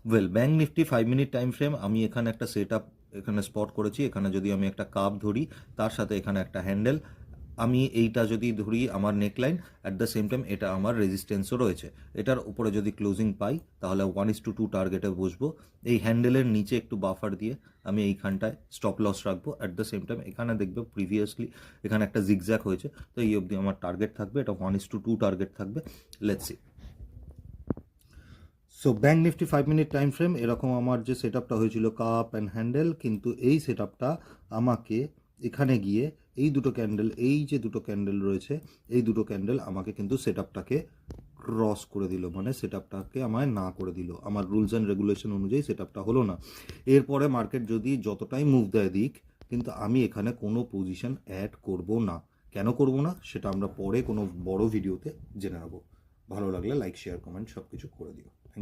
Well, bank Nifty 5 minute time frame, আমি এখানে একটা সেট আপ এখানে স্পট করেছি। এখানে যদি আমি একটা কাপ ধরি, তার সাথে এখানে একটা হ্যান্ডেল, আমি এইটা যদি ধরি আমার neckline, at the same time এটা আমার রেজিস্ট্যান্সও রয়েছে। এটার উপরে যদি ক্লোজিং পাই তাহলে 1:2 টার্গেটে বসবো। এই হ্যান্ডেলের নিচে একটু বাফার দিয়ে আমি এইখানটায় স্টপ লস রাখবো। অ্যাট দ্য সেম টাইম এখানে দেখবে প্রিভিয়াসলি এখানে একটা জিগজ্যাগ হয়েছে, তো এই অবধি আমার টার্গেট থাকবে, এটা 1:2 টার্গেট থাকবে। Let's see. So bank Nifty 5 minute time frame, এরকম আমার যে সেট আপটা হয়েছিল কাপ অ্যান্ড হ্যান্ডেল, কিন্তু এই সেট আপটা আমাকে এখানে গিয়ে এই দুটো ক্যান্ডেল, এই যে দুটো ক্যান্ডেল রয়েছে, এই দুটো ক্যান্ডেল আমাকে কিন্তু সেট আপটাকে ক্রস করে দিল, মানে সেট আপটাকে আমায় না করে দিল। আমার রুলস অ্যান্ড রেগুলেশন অনুযায়ী সেট আপটা হলো না। এরপরে মার্কেট যদি যতটাই মুভ দেয় দিক, কিন্তু আমি এখানে কোনো পজিশন অ্যাড করব না। কেন করব না সেটা আমরা পরে কোনো বড় ভিডিওতে জেনে নেব। ভালো লাগলে লাইক, শেয়ার, কমেন্ট সব কিছু করে দিও।